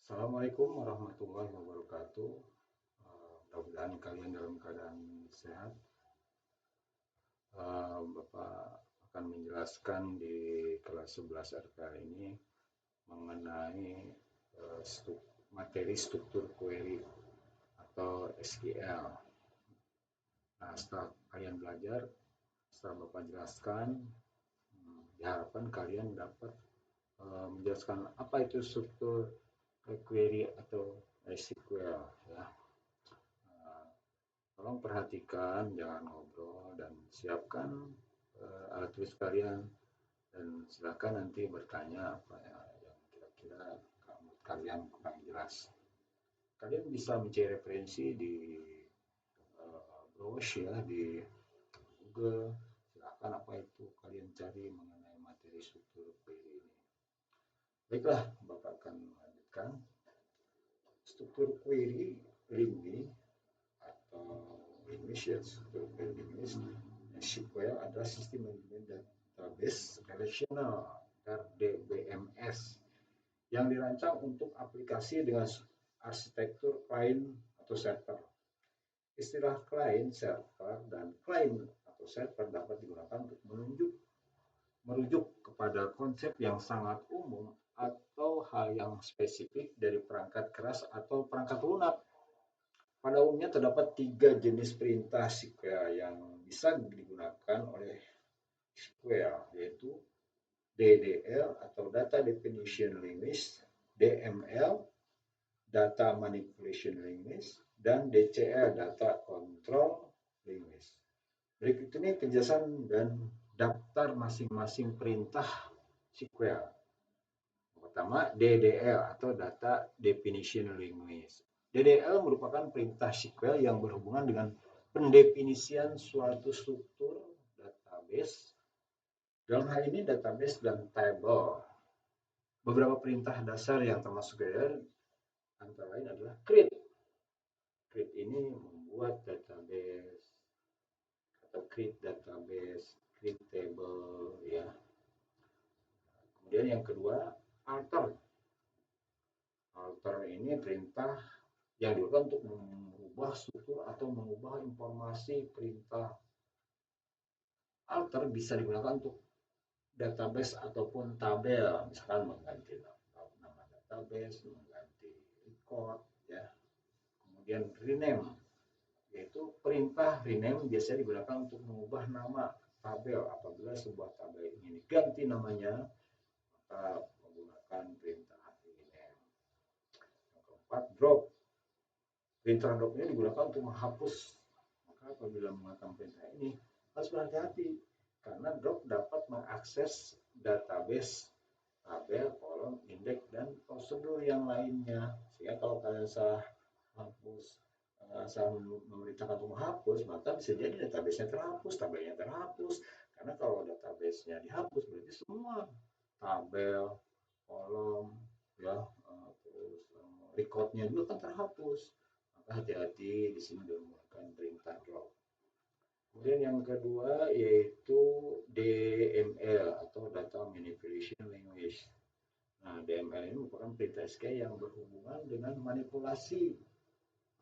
Assalamualaikum warahmatullahi wabarakatuh. Mudah-mudahan kalian dalam keadaan sehat. Bapak akan menjelaskan di kelas 11 RK ini mengenai materi struktur query atau SQL. Nah, setelah kalian belajar, setelah Bapak jelaskan, diharapkan kalian dapat menjelaskan apa itu struktur query atau SQL ya. Tolong perhatikan, jangan ngobrol dan siapkan alat tulis kalian dan silakan nanti bertanya apa ya, yang kira-kira menurut kalian kurang jelas. Kalian bisa mencari referensi di browse ya di Google. Silakan apa itu kalian cari mengenai materi struktur query ini. Baiklah, Bapak akan melanjutkan. Struktur query ini atau struktur query SQL adalah sistem manajemen database relasional (RDBMS) yang dirancang untuk aplikasi dengan arsitektur client atau server. Istilah client, server, dan client atau server dapat digunakan untuk merujuk kepada konsep yang sangat umum atau hal yang spesifik dari perangkat keras atau perangkat lunak. Pada umumnya terdapat 3 jenis perintah SQL yang bisa digunakan oleh SQL, yaitu DDL atau Data Definition Language, DML, Data Manipulation Language, dan DCL, Data Control Language. Berikut ini penjelasan dan daftar masing-masing perintah SQL. Pertama, DDL atau Data Definition Language. DDL merupakan perintah SQL yang berhubungan dengan pendefinisian suatu struktur database, dalam hal ini database dan table. Beberapa perintah dasar yang termasuk DDL antara lain adalah create. Create ini membuat database atau create database, create table ya. Kemudian yang kedua, alter. Alter ini perintah yang digunakan untuk mengubah struktur atau mengubah informasi. Perintah alter bisa digunakan untuk database ataupun tabel, misalkan mengganti nama database, mengganti record ya. Kemudian rename, yaitu perintah rename biasanya digunakan untuk mengubah nama tabel. Apabila sebuah tabel ingin diganti namanya, maka menggunakan perintah rename. Yang keempat, drop. Perintah drop ini digunakan untuk menghapus. Maka apabila menggunakan perintah ini harus berhati-hati karena drop dapat mengakses database, tabel, kolom, indeks, dan prosedur yang lainnya. Sehingga kalau kalian salah memerintahkan untuk menghapus, maka bisa jadi database-nya terhapus, tabelnya terhapus. Karena kalau database-nya dihapus, berarti semua tabel, kolom, ya, terus record-nya juga kan terhapus. Hati-hati di sini menggunakan perintah drop. Kemudian yang kedua yaitu DML atau Data Manipulation Language. Nah, DML ini merupakan perintah SQL yang berhubungan dengan manipulasi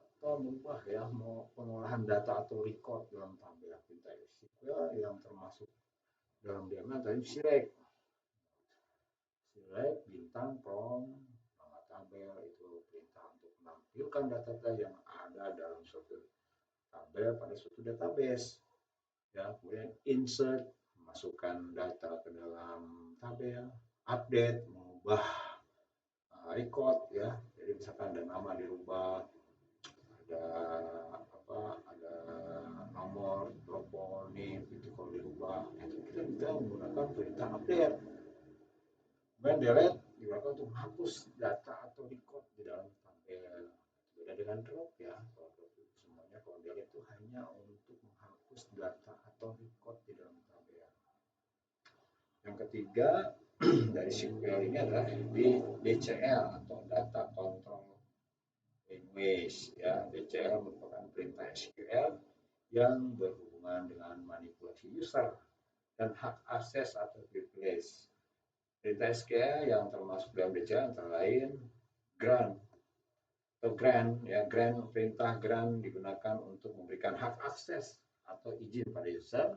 atau mengubah ya pengolahan data atau record dalam tabel. Perintah SQL yang termasuk dalam DML tadi select bintang from nama tabel, itu perintah untuk menampilkan data-data yang ada dalam suatu tabel pada suatu database ya. Kemudian insert, masukkan data ke dalam tabel. Update, mengubah record ya. Jadi misalkan ada nama dirubah, ada ada nomor telepon nih, itu kalau dirubah itu kita bisa menggunakan perintah update. Kemudian delete digunakan untuk menghapus data atau record di dalam tabel. Beda dengan drop ya. Kalau drop itu semuanya, kalau delete itu hanya untuk menghapus data atau record di dalam tabel. Yang ketiga dari SQL ini adalah DCL atau Data Control Language ya. DCL merupakan perintah SQL yang berhubungan dengan manipulasi user dan hak akses atau privilege. Perintah SQL yang termasuk dalam DCL antara lain grant atau grant ya, perintah grant digunakan untuk memberikan hak akses atau izin pada user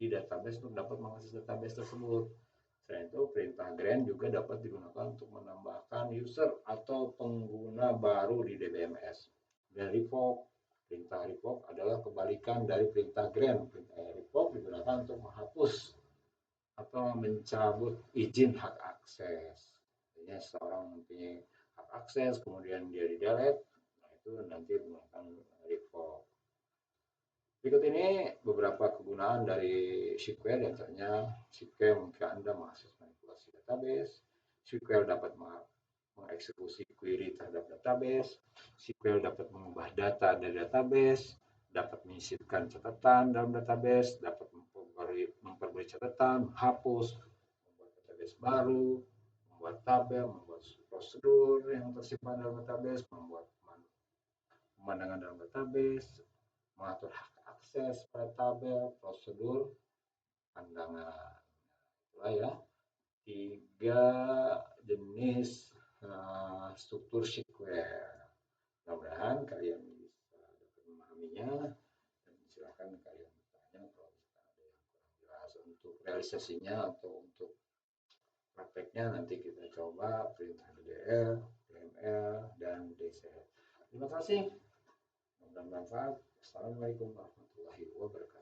di database untuk dapat mengakses database tersebut. Selain itu, perintah grant juga dapat digunakan untuk menambahkan user atau pengguna baru di DBMS. Dan revoke, perintah revoke adalah kebalikan dari perintah grant. Perintah revoke digunakan untuk menghapus atau mencabut izin hak akses. Artinya seorang mempunyai hak akses, kemudian dia di-delete, nah itu nanti menggunakan revoke. Berikut ini beberapa kegunaan dari SQL, antaranya SQL mungkin Anda mengakses manipulasi database, SQL dapat mengeksekusi query terhadap database, SQL dapat mengubah data dari database, dapat menyisipkan catatan dalam database, dapat memperbarui catatan, menghapus, membuat database baru, membuat tabel, membuat prosedur yang tersimpan dalam database, membuat pemandangan dalam database, mengatur hak akses pada tabel, prosedur, pandangan. Itulah ya, 3 jenis struktur SQL. Mudah-mudahan kalian bisa dapat memahaminya, dan silakan kalian bertanya kalau misalkan ada yang kurang jelas. Untuk realisasinya atau untuk prakteknya nanti kita coba perintah DDL, PML, dan DC. Terima kasih. Mudah-mudahan bermanfaat. Assalamualaikum warahmatullahi wabarakatuh.